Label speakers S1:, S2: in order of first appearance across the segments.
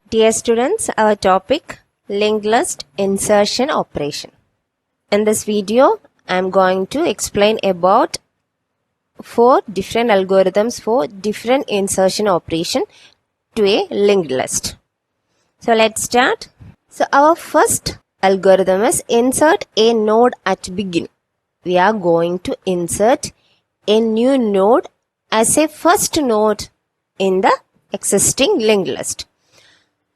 S1: Dear students, our topic linked list insertion operation. In this video, I am going to explain about 4 different algorithms for different insertion operation to a linked list. So let's start. So our first algorithm is insert a node at begin. We are going to insert a new node as a first node in the existing linked list.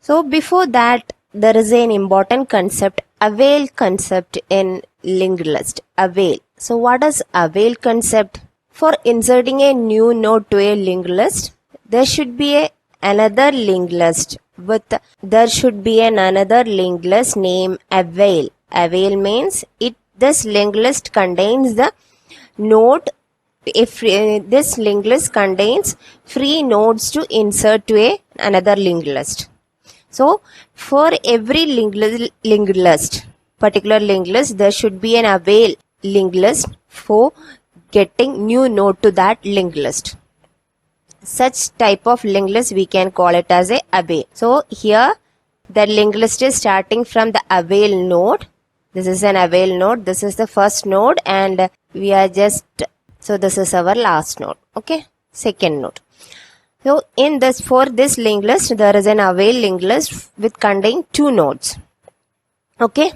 S1: So before that, there is an important concept, avail concept in linked list. Avail. So what is avail concept? For inserting a new node to a linked list, there should be another linked list another linked list named avail. Avail means this linked list contains the node. If this linked list contains free nodes to insert to another linked list. So for every particular linked list, there should be an avail linked list for getting new node to that linked list. Such type of linked list we can call it as a avail. So here the linked list is starting from the avail node. This is an avail node. This is the first node, and we are so this is our last node. Okay, second node. So for this linked list, there is an avail linked list with containing 2 nodes. Okay.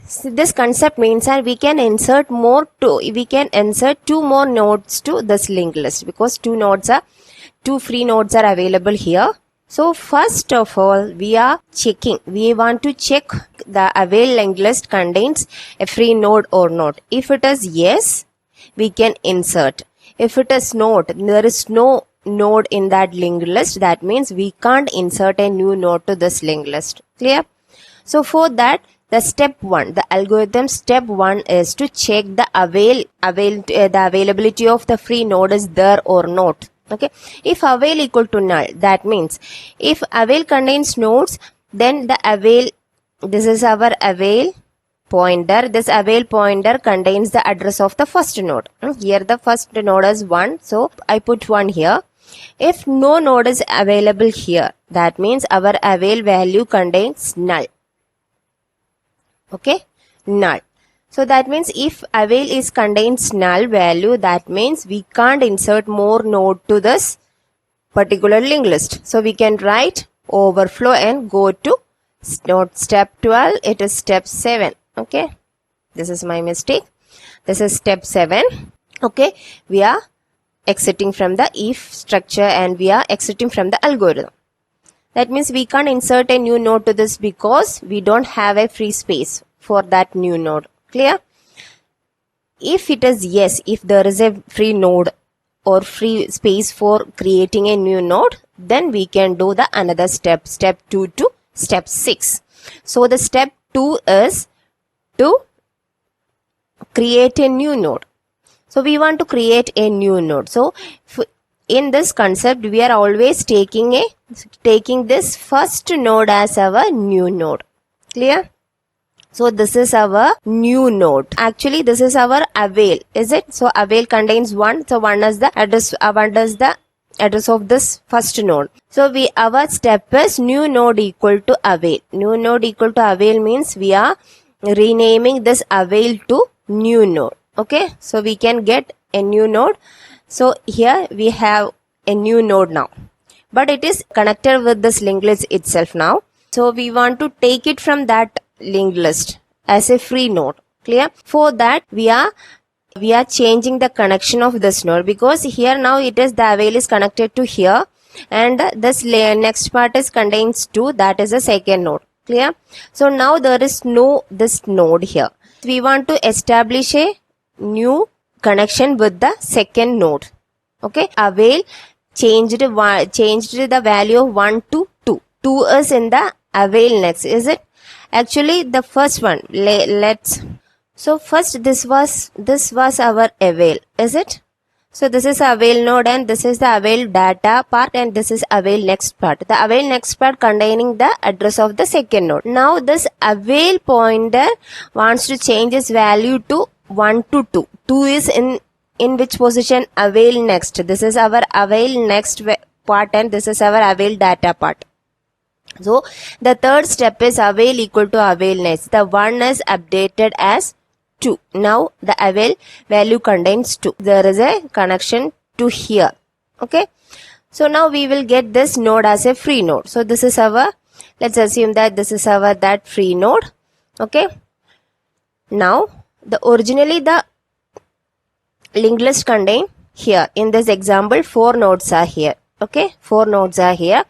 S1: So this concept means that we can insert 2 more nodes to this linked list because 2 free nodes are available here. So first of all, we want to check the avail linked list contains a free node or not. If it is yes, we can insert. If it is not, there is no node in that linked list, that means we can't insert a new node to this linked list. Clear? So for that, the algorithm step 1 is to check the availability of the free node is there or not. Okay. If avail equal to null, that means if avail contains nodes, then this is our avail pointer. This avail pointer contains the address of the first node. Here the first node is 1, so I put 1 here. If no node is available here, that means our avail value contains null. Okay, null. So that means if avail contains null value, that means we can't insert more node to this particular linked list. So we can write overflow and go to not step 12, it is step 7. Okay, this is my mistake. This is step 7. Okay, we are exiting from the if structure and we are exiting from the algorithm. That means we can't insert a new node to this because we don't have a free space for that new node. Clear? If it is yes, if there is a free node or free space for creating a new node, then we can do the another step 2 to step 6. So the step 2 is to create a new node. So we want to create a new node. So in this concept, we are always taking this first node as our new node. Clear? So this is our new node. Actually, this is our avail. Is it? So avail contains 1. So 1 is the address. 1 is the address of this first node. So our step is new node equal to avail. New node equal to avail means we are renaming this avail to new node. Okay. So we can get a new node. So here we have a new node now, but it is connected with this linked list itself now. So we want to take it from that linked list as a free node. Clear? For that, we are changing the connection of this node because here now it is the avail is connected to here, and this next part is contains 2, that is the second node. Clear? So now there is this node here. We want to establish a new connection with the second node. Okay, avail changed the value of 1 to 2. 2 is in the avail next, is it? Actually, the first one, so first this was our avail, is it? So this is avail node and this is the avail data part and this is avail next part. The avail next part containing the address of the second node. Now this avail pointer wants to change its value to 1 to 2. 2 is in which position? Avail next. This is our avail next part and this is our avail data part. So the third step is avail equal to avail next. The 1 is updated as 2. Now the avail value contains 2. There is a connection to here. Okay. So now we will get this node as a free node. So this is our, let's assume that this is our that free node. Okay. Now originally the linked list contain here. In this example 4 nodes are here. Okay. 4 nodes are here.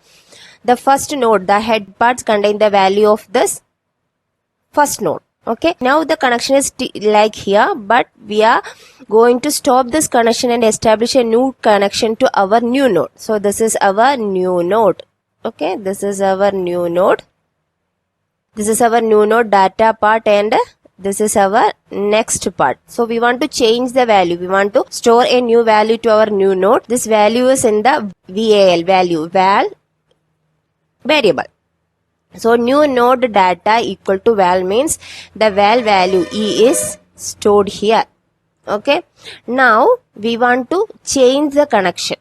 S1: The first node, the head parts contain the value of this first node. Okay. Now the connection is like here, but we are going to stop this connection and establish a new connection to our new node. So this is our new node. Okay. This is our new node. This is our new node data part and this is our next part. So we want to change the value. We want to store a new value to our new node. This value is in the VAL value, val variable. So new node data equal to val means the val value E is stored here. Okay. Now we want to change the connection.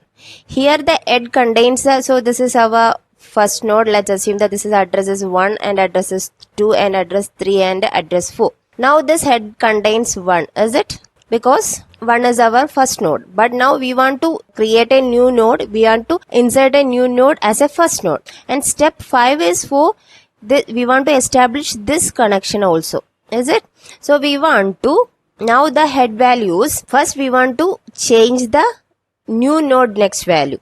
S1: Here the head contains the, so this is our first node. Let's assume that this is address is 1 and address is 2 and address 3 and address 4. Now this head contains 1, is it? Because 1 is our first node. But now we want to create a new node. We want to insert a new node as a first node. And step 5 is for we want to establish this connection also. Is it? So we want to, now the head values, first we want to change the new node next value.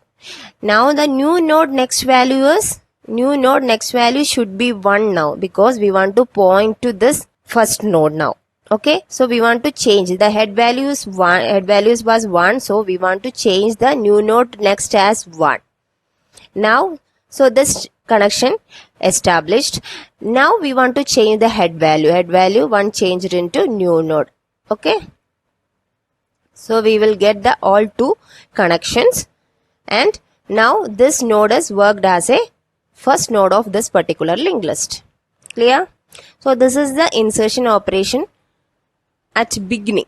S1: Now the new node next value is, new node next value should be 1 now because we want to point to this first node now. Okay, so we want to change the head values 1, head values was 1, so we want to change the new node next as 1. Now, so this connection established. Now we want to change the head value 1 changed into new node. Okay, so we will get the all 2 connections and now this node is worked as a first node of this particular linked list. Clear? So this is the insertion operation at beginning.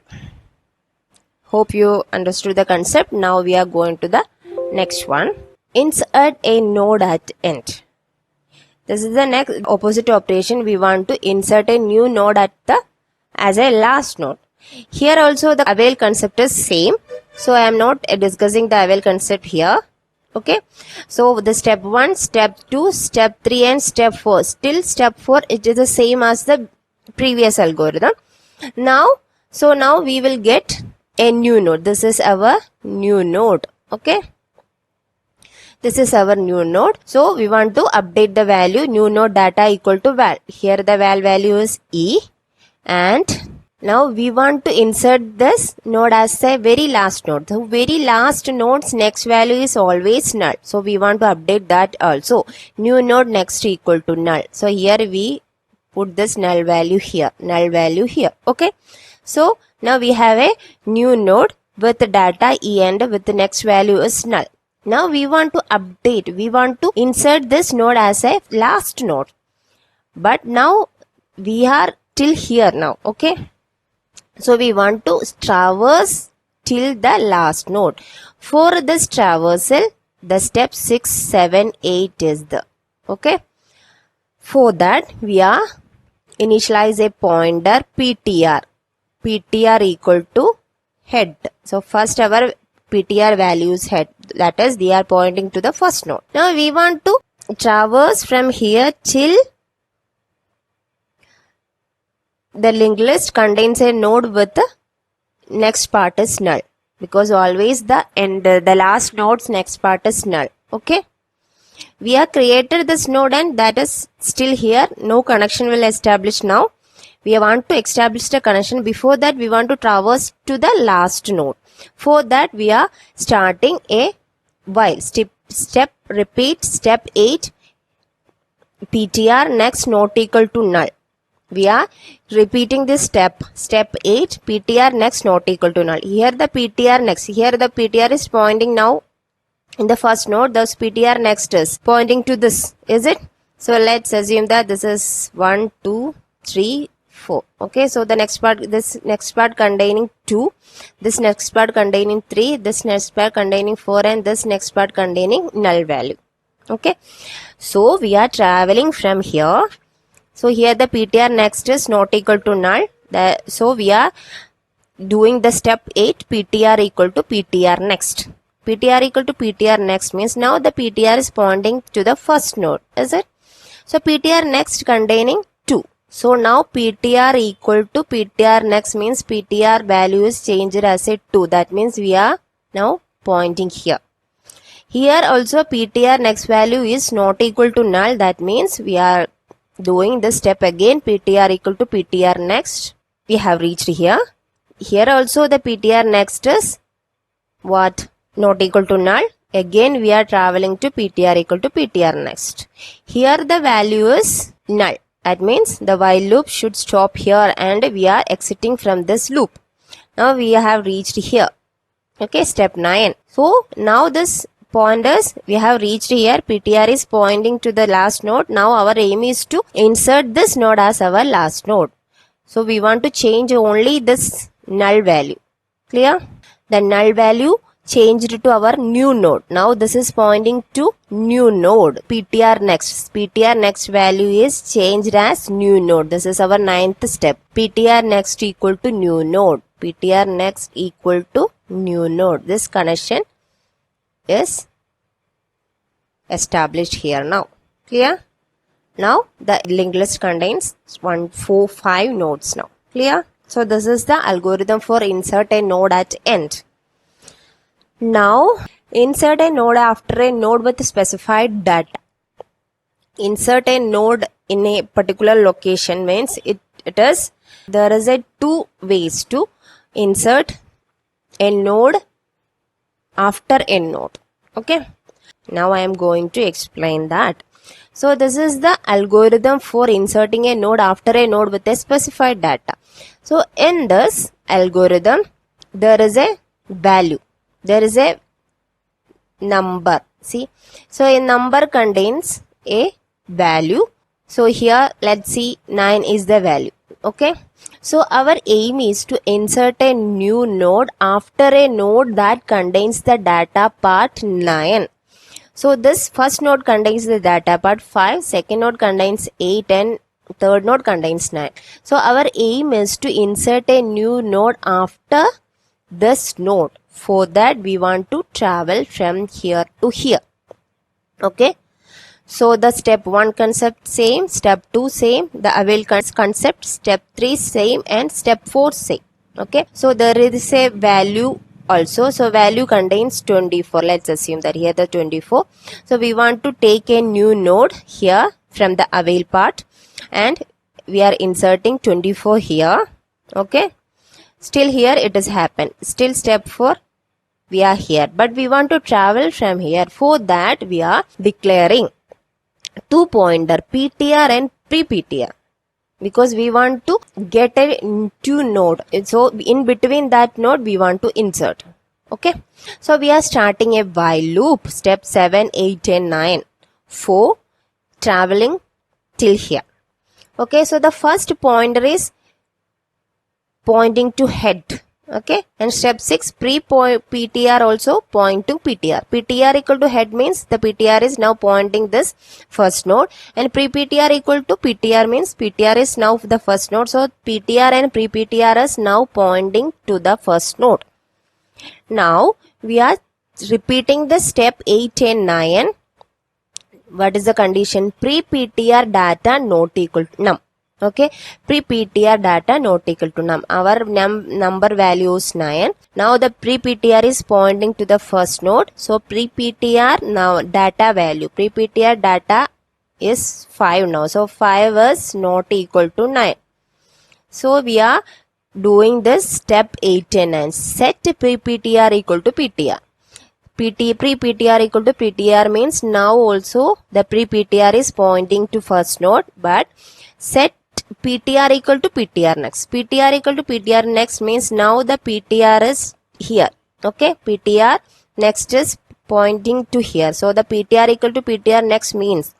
S1: Hope you understood the concept. Now we are going to the next one. Insert a node at end. This is the next opposite operation. We want to insert a new node at the as a last node. Here also the avail concept is same. So I am not discussing the avail concept here. Okay. So the step 1, step 2, step 3 and step 4. Still step 4 it is the same as the previous algorithm. Now, so now we will get a new node. This is our new node. Okay. This is our new node. So we want to update the value new node data equal to val. Here the val value is E and now we want to insert this node as a very last node. The very last node's next value is always null. So we want to update that also. New node next equal to null. So here we put this null value here. Okay. So now we have a new node with data E and with the next value is null. Now we want to update. We want to insert this node as a last node. But now we are till here now. Okay. So we want to traverse till the last node. For this traversal, the step 6, 7, 8 is the. Okay. For that, we are initialize a pointer PTR. PTR equal to head. So first our PTR value is head. That is, they are pointing to the first node. Now we want to traverse from here till the linked list contains a node with the next part is null. Because always the last node's next part is null. Okay. We have created this node and that is still here. No connection will establish now. We want to establish the connection. Before that, we want to traverse to the last node. For that, we are starting a while. Step repeat, step 8, PTR next not equal to null. We are repeating this step. Step 8, PTR next not equal to null. Here the PTR next. Here the PTR is pointing now in the first node. Thus PTR next is pointing to this. Is it? So let's assume that this is 1, 2, 3, 4. Okay, so the next part, this next part containing 2, this next part containing 3, this next part containing 4, and this next part containing null value. Okay, so we are traveling from here. So here the PTR next is not equal to null. So we are doing the step 8, PTR equal to PTR next. PTR equal to PTR next means now the PTR is pointing to the first node, is it? So PTR next containing 2. So now PTR equal to PTR next means PTR value is changed as a 2. That means we are now pointing here. Here also PTR next value is not equal to null. That means we are doing this step again, PTR equal to PTR next. We have reached here. Here also the PTR next is what? Not equal to null. Again we are traveling to PTR equal to PTR next. Here the value is null. That means the while loop should stop here and we are exiting from this loop. Now we have reached here. Okay, step 9. So now this pointers we have reached here. PTR is pointing to the last node. Now our aim is to insert this node as our last node. So we want to change only this null value. Clear? The null value changed to our new node. Now this is pointing to new node. PTR next. PTR next value is changed as new node. This is our 9th step. PTR next equal to new node. PTR next equal to new node. This connection is established here now. Clear? Now the linked list contains 1, 4, 5 nodes now. Clear? So this is the algorithm for insert a node at end. Now insert a node after a node with specified data. Insert a node in a particular location means there is a 2 ways to insert a node after a node. Okay, now I am going to explain that. So this is the algorithm for inserting a node after a node with a specified data. So in this algorithm there is a value, there is a number. See, so a number contains a value. So here let's see 9 is the value. Okay, so our aim is to insert a new node after a node that contains the data part 9. So this first node contains the data part 5, second node contains 8 and third node contains 9. So our aim is to insert a new node after this node. For that we want to travel from here to here. Okay. So the step 1 concept same, step 2 same, the avail concept, step 3 same and step 4 same. Okay. So there is a value also. So value contains 24. Let's assume that here the 24. So we want to take a new node here from the avail part and we are inserting 24 here. Okay. Still here it has happened. Still step 4 we are here. But we want to travel from here. For that we are declaring 2 pointer PTR and pre-PTR. Because we want to get a new node. So in between that node we want to insert. Okay. So we are starting a while loop. Step 7, 8 and 9 for traveling till here. Okay. So the first pointer is pointing to head. Okay. And step 6 pre-PTR also point to PTR. PTR equal to head means the PTR is now pointing this first node and pre-PTR equal to PTR means PTR is now the first node. So PTR and pre-PTR is now pointing to the first node. Now we are repeating the step 8 and 9. What is the condition? Pre-PTR data not equal to num. Okay, pre-PTR data not equal to num. Our number value is 9. Now the pre-PTR is pointing to the first node. So pre-PTR now data value. Pre-PTR data is 5 now. So 5 is not equal to 9. So we are doing this step 8 and 9. Set pre-PTR equal to PTR. Pre-PTR equal to PTR means now also the pre-PTR is pointing to first node, but set PTR equal to PTR next. PTR equal to PTR next means now the PTR is here. Okay, PTR next is pointing to here. So the PTR equal to PTR next means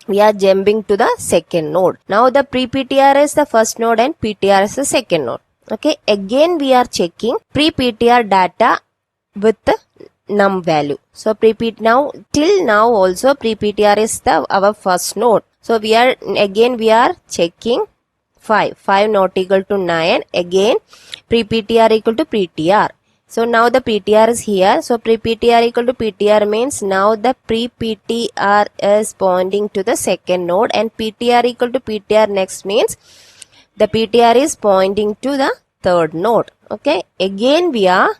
S1: we are jumping to the second node. Now the pre-PTR is the first node and PTR is the second node. Okay, again we are checking pre-PTR data with the num value. So now till now also pre-PTR is our first node. So we are checking 5 not equal to 9. Again pre-PTR equal to PTR. So now the PTR is here. So pre-PTR equal to PTR means now the pre-PTR is pointing to the second node, and PTR equal to PTR next means the PTR is pointing to the third node. Okay, again we are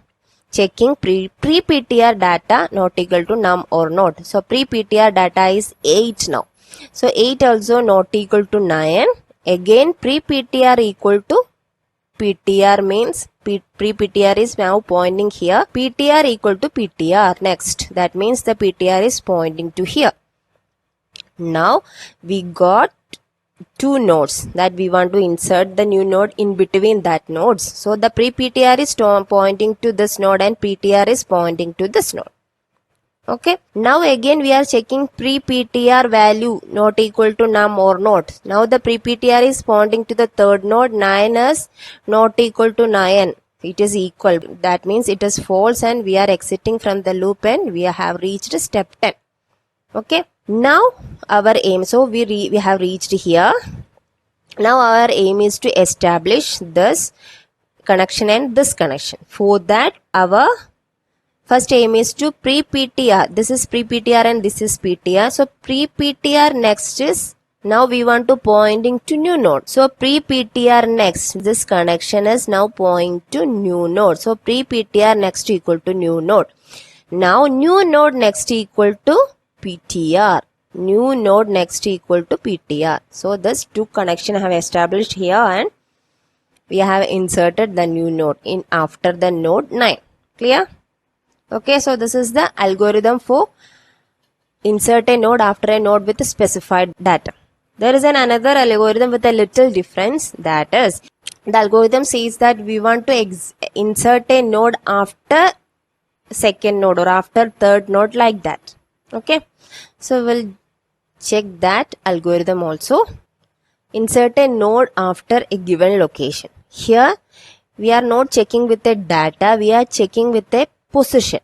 S1: checking pre-PTR data not equal to num or not. So pre-PTR data is 8 now. So 8 also not equal to 9. Again pre-PTR equal to PTR means pre-PTR is now pointing here. PTR equal to PTR next. That means the PTR is pointing to here. Now we got two nodes that we want to insert the new node in between that nodes. So the pre-PTR is pointing to this node and PTR is pointing to this node. Okay, now again we are checking pre-PTR value not equal to num or not. Now the pre-PTR is pointing to the third node. 9 is not equal to 9. It is equal. That means it is false and we are exiting from the loop and we have reached step 10. Okay, now our aim, so we have reached here. Now our aim is to establish this connection and this connection. For that our first aim is to pre-PTR. This is pre-PTR and this is PTR. So pre-PTR next is, now we want to pointing to new node. So pre-PTR next, this connection is now pointing to new node. So pre-PTR next equal to new node. Now new node next equal to PTR. New node next equal to PTR. So this two connection I have established here and we have inserted the new node in after the node 9. Clear? Okay, so this is the algorithm for insert a node after a node with specified data. There is another algorithm with a little difference. That is, the algorithm says that we want to insert a node after second node or after third node, like that. Okay, so we'll check that algorithm also. Insert a node after a given location. Here we are not checking with the data, we are checking with a position.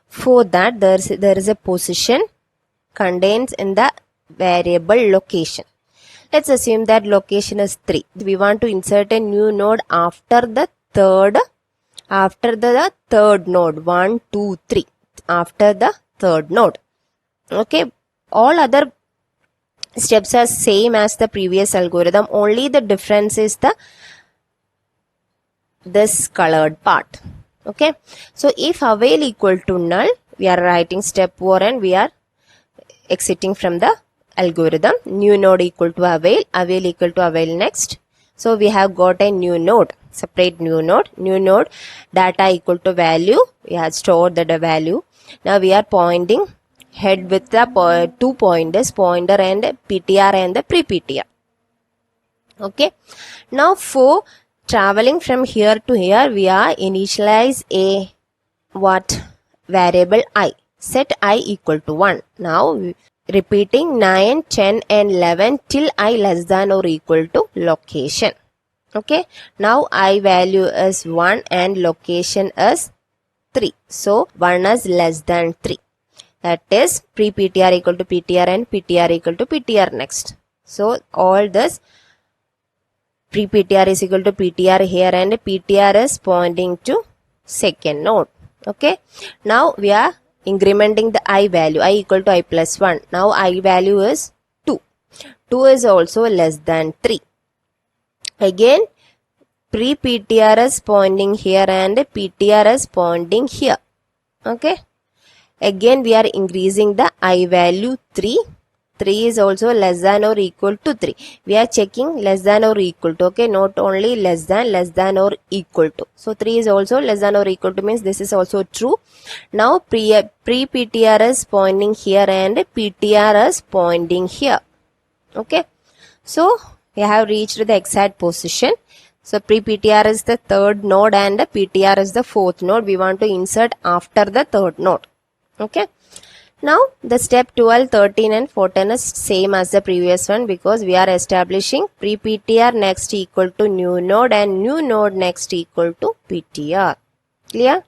S1: For that there is a position contains in the variable location. Let's assume that location is 3. We want to insert a new node after the third node. 1, 2, 3. After the third node. Okay, all other steps are same as the previous algorithm. Only the difference is this colored part. Okay, so if avail equal to null, we are writing step 4 and we are exiting from the algorithm. New node equal to avail equal to avail next. So we have got a new node, separate new node data equal to value. We have stored the value. Now we are pointing head with the 2 pointers, pointer and PTR and the pre-PTR. Okay, now for traveling from here to here, we are initialize a variable I. Set I equal to 1. Now repeating 9, 10 and 11 till I less than or equal to location. Okay, now I value is 1 and location is 3. So 1 is less than 3. That is pre-PTR equal to PTR and PTR equal to PTR next. So all this pre-PTR is equal to PTR here and PTR is pointing to second node. Okay, now we are incrementing the I value. I equal to I plus 1. Now I value is 2. 2 is also less than 3. Again pre-PTR is pointing here and PTR is pointing here. Okay, again we are increasing the I value 3. 3 is also less than or equal to 3. We are checking less than or equal to. Okay, not only less than or equal to. So 3 is also less than or equal to means this is also true. Now pre-PTR is pointing here and PTR is pointing here. Okay, so we have reached the exact position. So pre-PTR is the third node and PTR is the fourth node. We want to insert after the third node. Okay, Now the step 12, 13 and 14 is same as the previous one because we are establishing pre-PTR next equal to new node and new node next equal to PTR. Clear?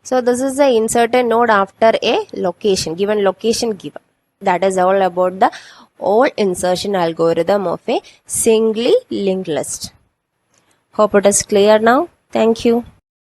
S1: So this is the inserted node after a location, given location given. That is all about the whole insertion algorithm of a singly linked list. Hope it is clear now. Thank you.